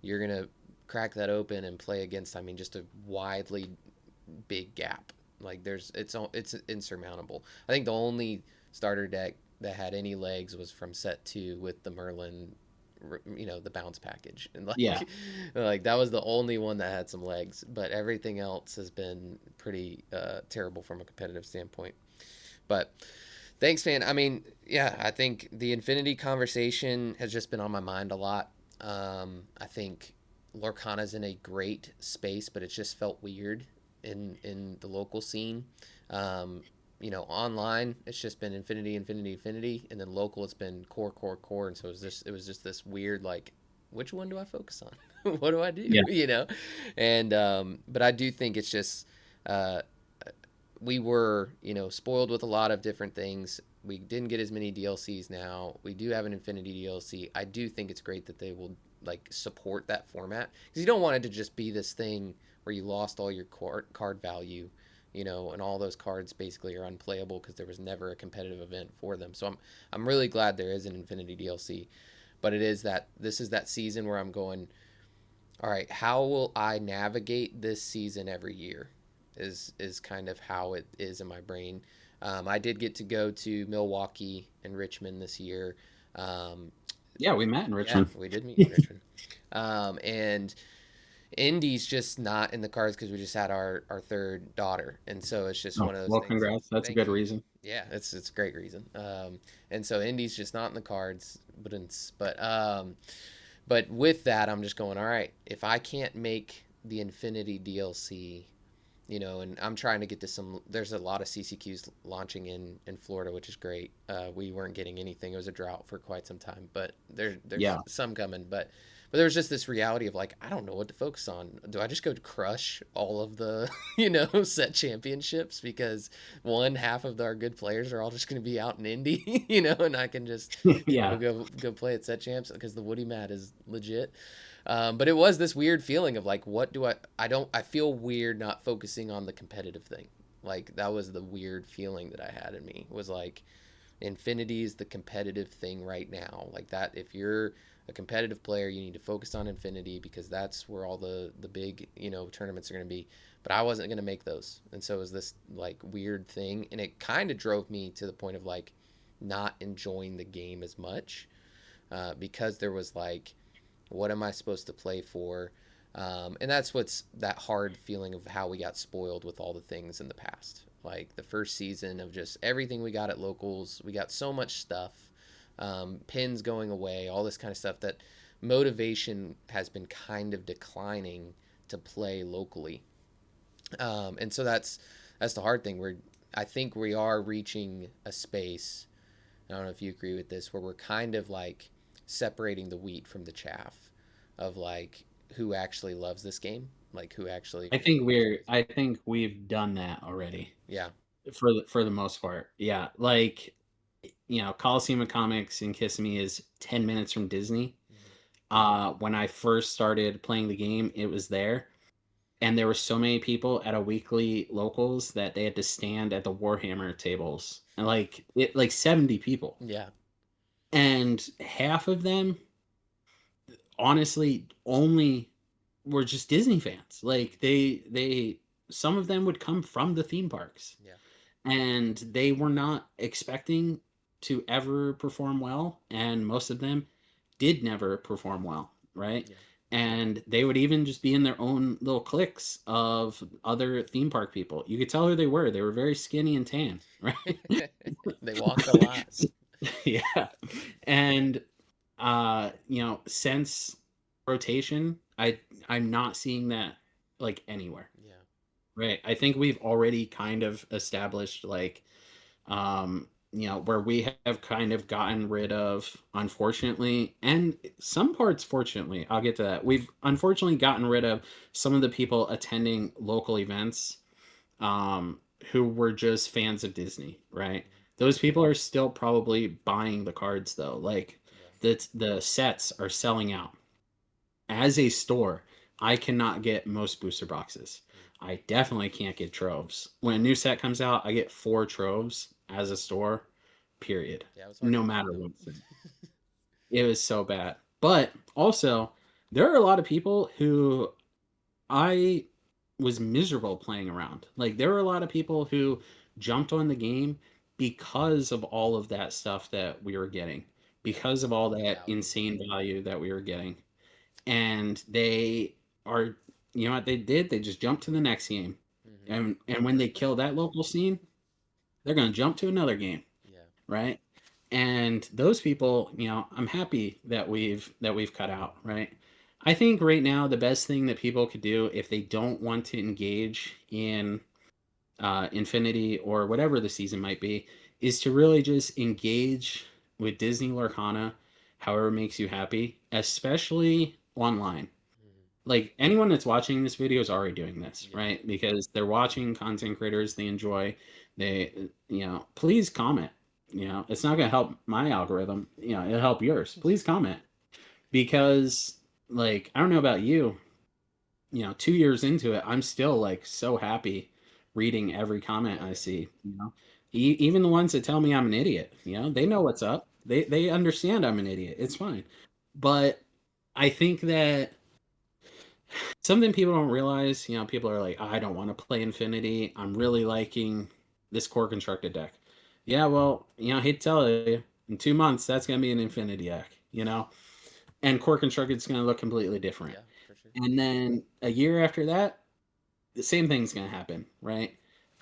you're gonna crack that open and play against. I mean, just a widely big gap. Like it's insurmountable. I think the only starter deck that had any legs was from set two with the Merlin, the bounce package, and Yeah. like that was the only one that had some legs. But everything else has been pretty terrible from a competitive standpoint. But thanks, man. I mean, yeah, I think the Infinity conversation has just been on my mind a lot. I think Lorcana's in a great space, but it's just felt weird in the local scene. Online it's just been Infinity, Infinity, Infinity, and then local it's been core, core, core, and so it was just this weird like, which one do I focus on? What do I do? Yeah. And but I do think it's just uh, we were, spoiled with a lot of different things. We didn't get as many DLCs now. We do have an Infinity DLC. I do think it's great that they will like support that format because you don't want it to just be this thing where you lost all your card value, and all those cards basically are unplayable because there was never a competitive event for them. So I'm really glad there is an Infinity DLC, but this is that season where I'm going, all right, how will I navigate this season every year? Is kind of how it is in my brain. I did get to go to Milwaukee and Richmond this year. Um, Yeah, we met in yeah, Richmond. we did meet in Richmond. And Indy's just not in the cards because we just had our third daughter, and so it's just Oh, one of those well, things of congrats. That's a thank good you. reason. Yeah, it's a great reason. And so Indy's just not in the cards, but with that, I'm just going, all right, if I can't make the Infinity DLC, and I'm trying to get to there's a lot of CCQs launching in Florida, which is great. We weren't getting anything. It was a drought for quite some time, but there's Yeah. some coming. But there was just this reality of like, I don't know what to focus on. Do I just go crush all of the, set championships because one half of our good players are all just going to be out in Indy, and I can just, Yeah. go play at set champs because the Woody mat is legit. But it was this weird feeling of like, what do I feel weird not focusing on the competitive thing. Like that was the weird feeling that I had in me was like, Infinity is the competitive thing right now. Like that, if you're a competitive player, you need to focus on Infinity because that's where all the big tournaments are going to be. But I wasn't going to make those, and so it was this like weird thing, and it kind of drove me to the point of like not enjoying the game as much because there was like, what am I supposed to play for? And that's what's that hard feeling of how we got spoiled with all the things in the past. Like the first season of just everything we got at locals, we got so much stuff, pins going away, all this kind of stuff that motivation has been kind of declining to play locally. And so that's the hard thing. I think we are reaching a space. I don't know if you agree with this, where we're kind of like separating the wheat from the chaff of like who actually loves this game, like who actually enjoys it. I think we've done that already Yeah. for the most part. Yeah. Like, Coliseum of Comics in Kissimmee is 10 minutes from Disney. Mhm. When I first started playing the game, it was there. And there were so many people at a weekly locals that they had to stand at the Warhammer tables. And like 70 people. Yeah. And half of them honestly only were just Disney fans. Like they some of them would come from the theme parks Yeah. and they were not expecting to ever perform well, and most of them did never perform well, right? Yeah. And they would even just be in their own little cliques of other theme park people. You could tell who they were. They were very skinny and tan, right? They walked a lot. Yeah. And since rotation, I'm not seeing that like anywhere. Yeah. Right. I think we've already kind of established like where we have kind of gotten rid of, unfortunately, and some parts fortunately, I'll get to that. We've unfortunately gotten rid of some of the people attending local events, um, who were just fans of Disney, right? Mhm. Those people are still probably buying the cards though. Like Yeah. the sets are selling out. As a store, I cannot get most booster boxes. Mm. I definitely can't get troves. When a new set comes out, I get 4 troves as a store, period. Yeah, it was hard to No find matter them. what set. It was so bad. But also, there are a lot of people who I was miserable playing around. Like there were a lot of people who jumped on the game because of all of that stuff that we were getting, Yeah, because of all the that value. insane value that we were getting. And they are, you know what they did? They just jumped to the next game. Hmm. And when they kill that local scene, they're going to jump to another game, Yeah. right? And those people, I'm happy that we've cut out, right? I think right now the best thing that people could do if they don't want to engage in Infinity or whatever the season might be is to really just engage with Disney Lorcana however makes you happy, especially online. Hmm. Like anyone that's watching this video is already doing this, Yeah. right? Because they're watching content creators they enjoy. Please comment. It's not going to help my algorithm. It'll help yours. Please comment because, like, I don't know about you. 2 years into it, I'm still like so happy reading every comment Oh I yeah. see. Even the ones that tell me I'm an idiot. They know what's up. They understand I'm an idiot. It's fine. But I think that something people don't realize, people are like, I don't want to play Infinity. I'm really liking this core constructed deck. Yeah, well, I hate to tell you, in 2 months, that's going to be an Infinity deck. And core constructed is going to look completely different. Yeah, for sure. And then a year after that, the same thing's going to happen, right?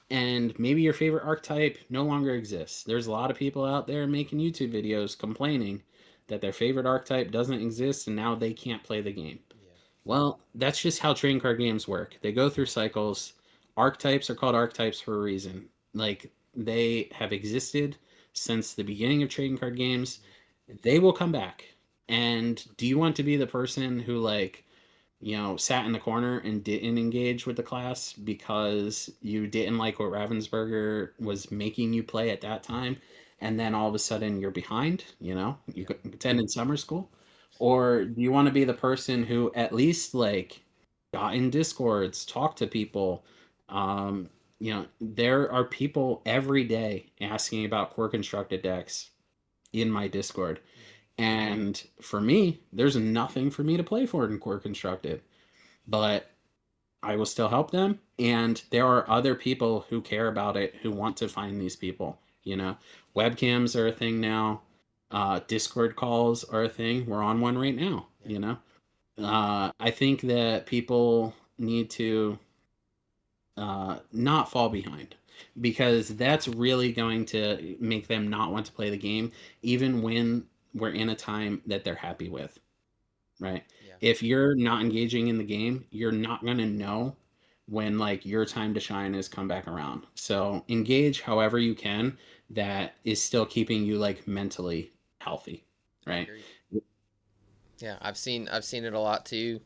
And maybe your favorite archetype no longer exists. There's a lot of people out there making YouTube videos complaining that their favorite archetype doesn't exist and now they can't play the game. Yeah. Well, that's just how trading card games work. They go through cycles. Archetypes are called archetypes for a reason. Like they have existed since the beginning of trading card games. Hmm. They will come back. And do you want to be the person who like sat in the corner and didn't engage with the class because you didn't like what Ravensburger was making you play at that time, and then all of a sudden you're behind, you Yeah. attended summer school? Or do you want to be the person who at least like got in discords, talked to people? There are people every day asking about core constructed decks in my Discord. Hmm. And for me, there's nothing for me to play for in core constructed, but I will still help them. And there are other people who care about it who want to find these people. Webcams are a thing now. Discord calls are a thing. We're on one right now. Yeah. I think that people need to not fall behind because that's really going to make them not want to play the game, even when we're in a time that they're happy with, right? Yeah. If you're not engaging in the game, you're not going to know when like your time to shine has come back around. So engage however you can that is still keeping you like mentally healthy, I right? agree. Yeah, I've seen it a lot too.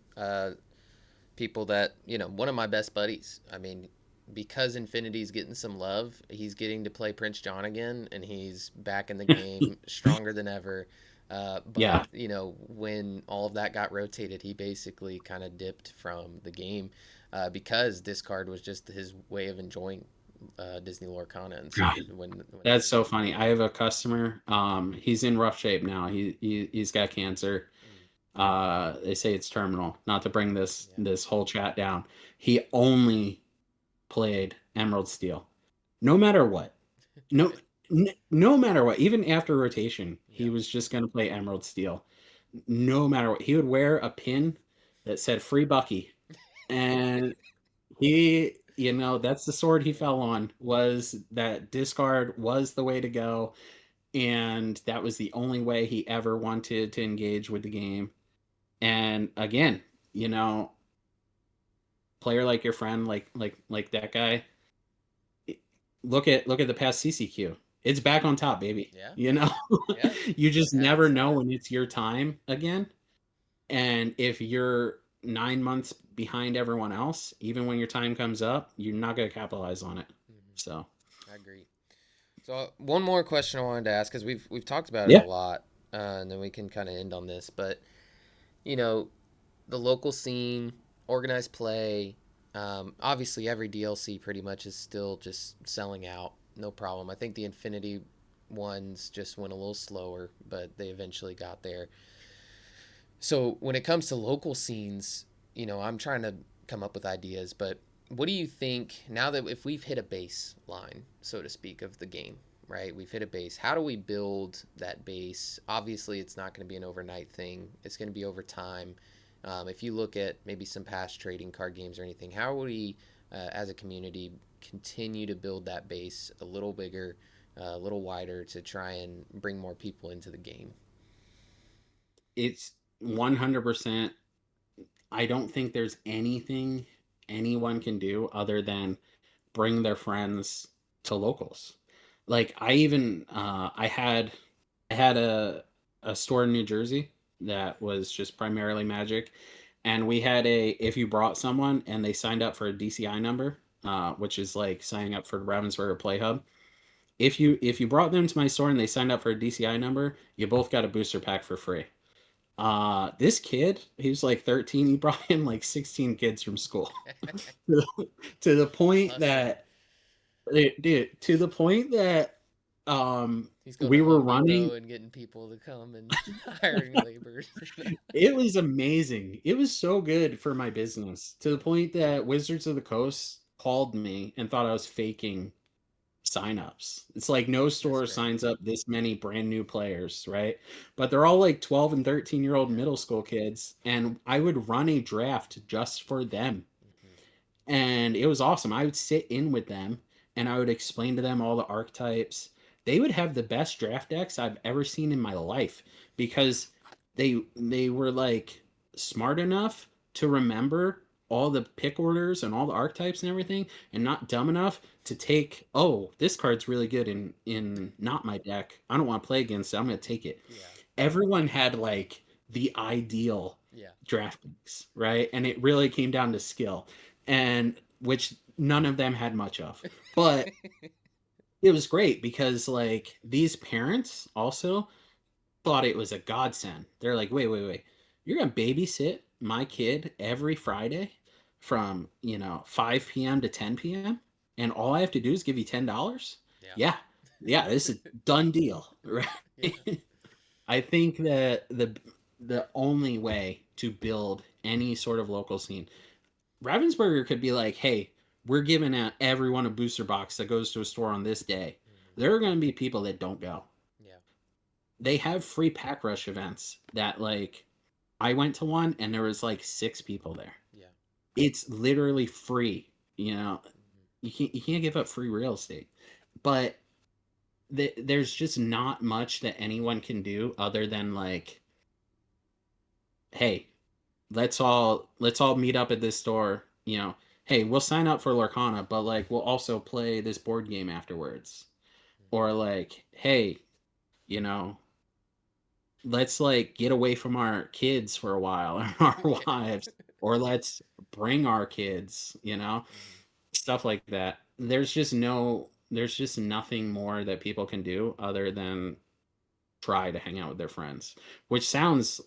People that one of my best buddies. I mean, because Infinity's getting some love, he's getting to play Prince John again, and he's back in the game, stronger than ever. But Yeah. when all of that got rotated, he basically kind of dipped from the game because this card was just his way of enjoying Disney Lorcana. And so God, when that's everything so went funny. I away, have a customer. He's in rough shape now. He's got cancer. mm, They say it's terminal. Not to bring this yeah, this whole chat down. He only played Emerald Steel, no matter what. No, no matter what. Even after rotation, he yeah, was just gonna play Emerald Steel. No matter what, he would wear a pin that said "Free Bucky," and that's the sword he yeah, fell on. Was that discard was the way to go, and that was the only way he ever wanted to engage with the game. And again, you know, player like your friend, like that guy. Look at the past CCQ. it's back on top, baby. Yeah. You know, Yeah. you just Yeah. never It's know time. when it's your time again. And if you're 9 months behind everyone else, even when your time comes up, you're not going to capitalize on it. Hmm. So, I agree. So one more question I wanted to ask because we've talked about it a yeah, lot, and then we can kind of end on this. But you know, the local scene, organized play. Obviously, every DLC pretty much is still just selling out, no problem. I think the Infinity ones just went a little slower, but they eventually got there. So when it comes to local scenes, I'm trying to come up with ideas, but what do you think now that if we've hit a baseline, so to speak, of the game, right? We've hit a base. How do we build that base? Obviously, it's not going to be an overnight thing. It's going to be over time. If you look at maybe some past trading card games or anything, how would we, as a community, continue to build that base a little bigger, a little wider to try and bring more people into the game? it's 100%. I don't think there's anything anyone can do other than bring their friends to locals. Like I had a store in New Jersey that was just primarily Magic, and we had a if you brought someone and they signed up for a DCI number, which is like signing up for the Ravensburger Play Hub. If you brought them to my store and they signed up for a DCI number, you both got a booster pack for free. This kid, he was like 13. He brought in like 16 kids from school to the point Hustling. that dude, to the point that He's going we to were Home running. Depot and getting people to come and hiring laborers. It was amazing. It was so good for my business to the point that Wizards of the Coast called me and thought I was faking signups. It's like no That's store great. signs up this many brand new players, right? But they're all like 12 and 13-year-old Yeah. middle school kids, and I would run a draft just for them. Hmm. And it was awesome. I would sit in with them and I would explain to them all the archetypes. They would have the best draft decks I've ever seen in my life because they were like smart enough to remember all the pick orders and all the archetypes and everything, and not dumb enough to take, oh, this card's really good in not my deck. I don't want to play against it. I'm going to take it. Yeah. Everyone had like the ideal Yeah. draft picks, right? And it really came down to skill, and which none of them had much of. But it was great because like these parents also thought it was a godsend. They're like, wait, wait, wait. You're gonna babysit my kid every Friday from 5 p.m. to 10 p.m. and all I have to do is give you $10? Yeah. Yeah. Yeah, this is a done deal, right? Yeah. I think that the only way to build any sort of local scene, Ravensburger could be like, hey, we're giving out everyone a booster box that goes to a store on this day. Hmm. There are going to be people that don't go. Yeah. They have free pack rush events that, like, I went to one and there was like 6 people there. Yeah. It's literally free. You know, Hmm. you can't give up free real estate, but there's just not much that anyone can do other than like, hey, let's all meet up at this store. Hey, we'll sign up for Lorcana, but like we'll also play this board game afterwards. Or like, hey, you know, let's like get away from our kids for a while and our Yeah. wives, or let's bring our kids, Hmm. stuff like that. There's just nothing more that people can do other than try to hang out with their friends, which sounds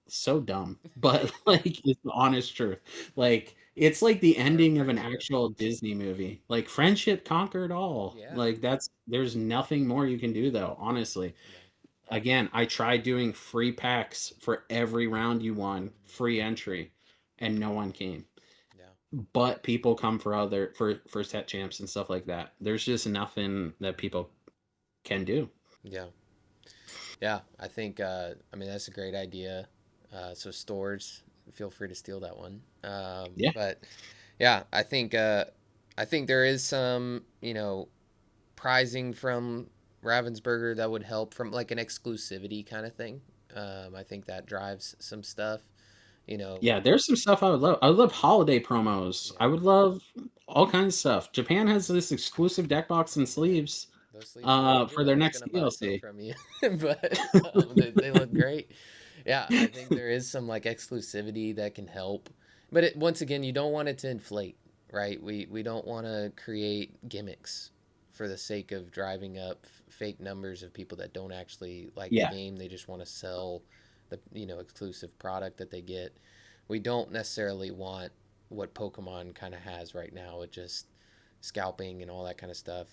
so dumb, but like it's the honest truth. Like it's like the Our ending of an friendship. actual Disney movie. Like friendship conquered all. Yeah. Like there's nothing more you can do though, honestly. Yeah. Again, I tried doing free packs for every round you won, Hmm. free entry, and no one came. Yeah. But people come for for set champs and stuff like that. There's just nothing that people can do. Yeah. Yeah. I think. I mean, that's a great idea. So stores, feel free to steal that one. Yeah. But yeah, I think. I think there is some, prizing from Ravensburger that would help from like an exclusivity kind of thing. I think that drives some stuff. You know, Yeah, there's some stuff I would love. I would love holiday promos. yeah, I would love all kinds of stuff. Japan has this exclusive deck box and sleeves. Those sleeves are for original. I their was next gonna buy some DLC. from you, but they look great. Yeah, I think there is some like exclusivity that can help, but once again, you don't want it to inflate, right? We don't want to create gimmicks for the sake of driving up fake numbers of people that don't actually like the Yeah, game. They just want to sell the exclusive product that they get. We don't necessarily want what Pokemon kind of has right now with just scalping and all that kind of stuff.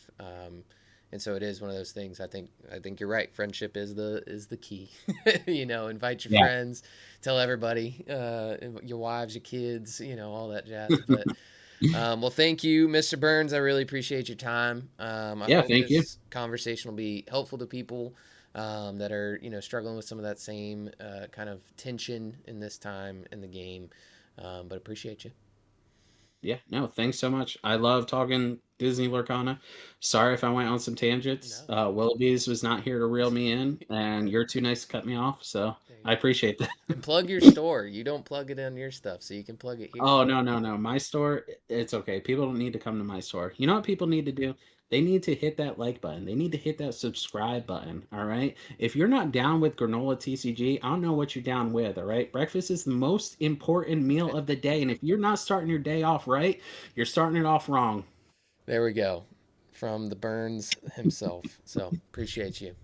And so it is one of those things. I think you're right. Friendship is the key. Invite your yeah, friends, tell everybody, your wives, your kids, all that jazz. But well, thank you, Mr. Burns. I really appreciate your time. I yeah. hope Thank you. this conversation will be helpful to people that are struggling with some of that same kind of tension in this time in the game. But appreciate you. Yeah, no, thanks so much. I love talking Disney Lorcana. Sorry if I went on some tangents. No, Willoughby's was not here to reel me in, and yeah, you're too nice to cut me off, so there you I go. appreciate that. And plug your store. You don't plug it on your stuff, so you can plug it here. Oh, no, no, no. My store, it's okay. People don't need to come to my store. You know what people need to do? They need to hit that like button. They need to hit that subscribe button. All right. If you're not down with granola TCG, I don't know what you're down with. All right. Breakfast is the most important meal of the day. And if you're not starting your day off right, you're starting it off wrong. There we go. From the Burns himself. So appreciate you.